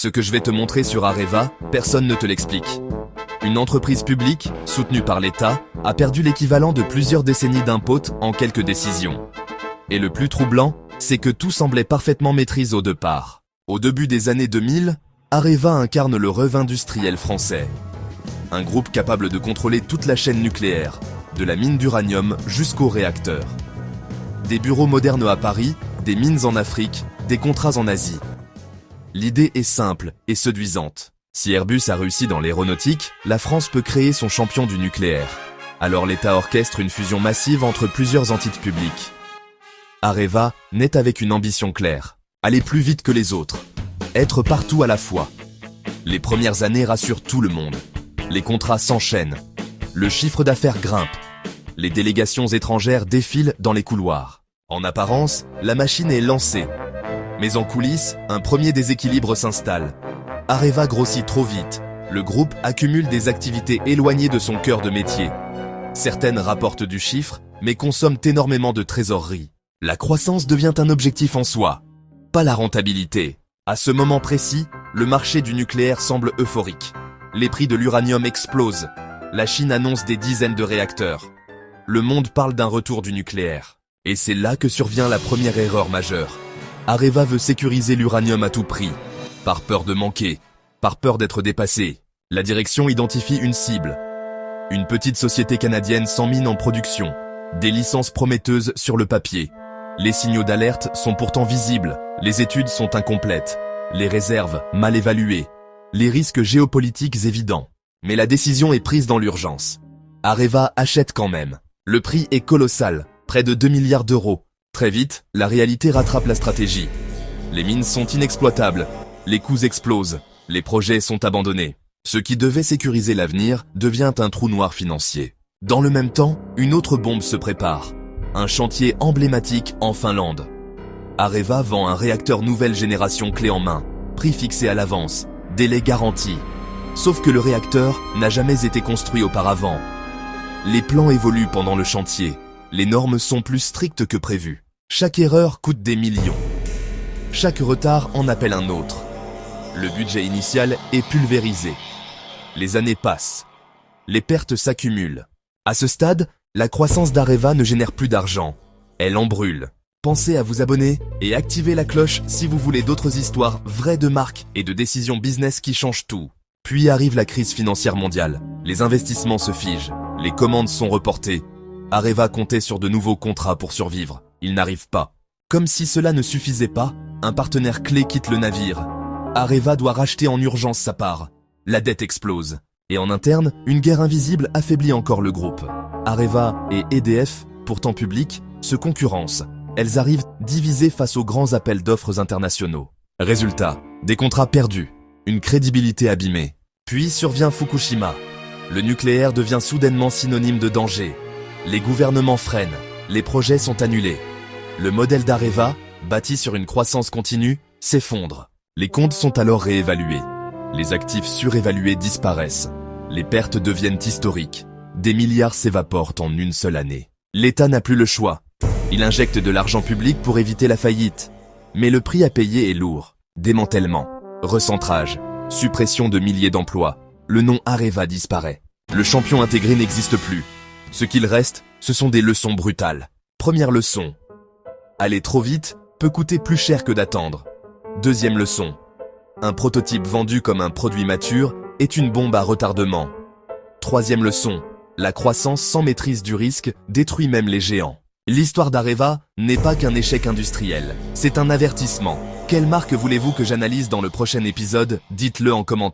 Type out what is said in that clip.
Ce que je vais te montrer sur Areva, personne ne te l'explique. Une entreprise publique, soutenue par l'État, a perdu l'équivalent de plusieurs décennies d'impôts en quelques décisions. Et le plus troublant, c'est que tout semblait parfaitement maîtrisé au départ. Au début des années 2000, Areva incarne le rêve industriel français. Un groupe capable de contrôler toute la chaîne nucléaire, de la mine d'uranium jusqu'au réacteur. Des bureaux modernes à Paris, des mines en Afrique, des contrats en Asie. L'idée est simple et séduisante. Si Airbus a réussi dans l'aéronautique, la France peut créer son champion du nucléaire. Alors l'État orchestre une fusion massive entre plusieurs entités publiques. Areva naît avec une ambition claire. Aller plus vite que les autres. Être partout à la fois. Les premières années rassurent tout le monde. Les contrats s'enchaînent. Le chiffre d'affaires grimpe. Les délégations étrangères défilent dans les couloirs. En apparence, la machine est lancée. Mais en coulisses, un premier déséquilibre s'installe. Areva grossit trop vite. Le groupe accumule des activités éloignées de son cœur de métier. Certaines rapportent du chiffre, mais consomment énormément de trésorerie. La croissance devient un objectif en soi, pas la rentabilité. À ce moment précis, le marché du nucléaire semble euphorique. Les prix de l'uranium explosent. La Chine annonce des dizaines de réacteurs. Le monde parle d'un retour du nucléaire. Et c'est là que survient la première erreur majeure. Areva veut sécuriser l'uranium à tout prix. Par peur de manquer, par peur d'être dépassé. La direction identifie une cible. Une petite société canadienne sans mine en production. Des licences prometteuses sur le papier. Les signaux d'alerte sont pourtant visibles. Les études sont incomplètes. Les réserves mal évaluées. Les risques géopolitiques évidents. Mais la décision est prise dans l'urgence. Areva achète quand même. Le prix est colossal, près de 2 milliards d'euros. Très vite, la réalité rattrape la stratégie. Les mines sont inexploitables. Les coûts explosent. Les projets sont abandonnés. Ce qui devait sécuriser l'avenir devient un trou noir financier. Dans le même temps, une autre bombe se prépare. Un chantier emblématique en Finlande. Areva vend un réacteur nouvelle génération clé en main. Prix fixé à l'avance. Délai garanti. Sauf que le réacteur n'a jamais été construit auparavant. Les plans évoluent pendant le chantier. Les normes sont plus strictes que prévues. Chaque erreur coûte des millions. Chaque retard en appelle un autre. Le budget initial est pulvérisé. Les années passent. Les pertes s'accumulent. À ce stade, la croissance d'Areva ne génère plus d'argent. Elle en brûle. Pensez à vous abonner et activer la cloche si vous voulez d'autres histoires vraies de marques et de décisions business qui changent tout. Puis arrive la crise financière mondiale. Les investissements se figent. Les commandes sont reportées. Areva comptait sur de nouveaux contrats pour survivre. Ils n'arrivent pas. Comme si cela ne suffisait pas, un partenaire clé quitte le navire. Areva doit racheter en urgence sa part. La dette explose. Et en interne, une guerre invisible affaiblit encore le groupe. Areva et EDF, pourtant publics, se concurrencent. Elles arrivent divisées face aux grands appels d'offres internationaux. Résultat, des contrats perdus, une crédibilité abîmée. Puis survient Fukushima. Le nucléaire devient soudainement synonyme de danger. Les gouvernements freinent, les projets sont annulés. Le modèle d'Areva, bâti sur une croissance continue, s'effondre. Les comptes sont alors réévalués. Les actifs surévalués disparaissent. Les pertes deviennent historiques. Des milliards s'évaporent en une seule année. L'État n'a plus le choix. Il injecte de l'argent public pour éviter la faillite. Mais le prix à payer est lourd. Démantèlement, recentrage, suppression de milliers d'emplois. Le nom Areva disparaît. Le champion intégré n'existe plus. Ce qu'il reste, ce sont des leçons brutales. Première leçon. Aller trop vite peut coûter plus cher que d'attendre. Deuxième leçon. Un prototype vendu comme un produit mature est une bombe à retardement. Troisième leçon. La croissance sans maîtrise du risque détruit même les géants. L'histoire d'Areva n'est pas qu'un échec industriel. C'est un avertissement. Quelle marque voulez-vous que j'analyse dans le prochain épisode? Dites-le en commentaire.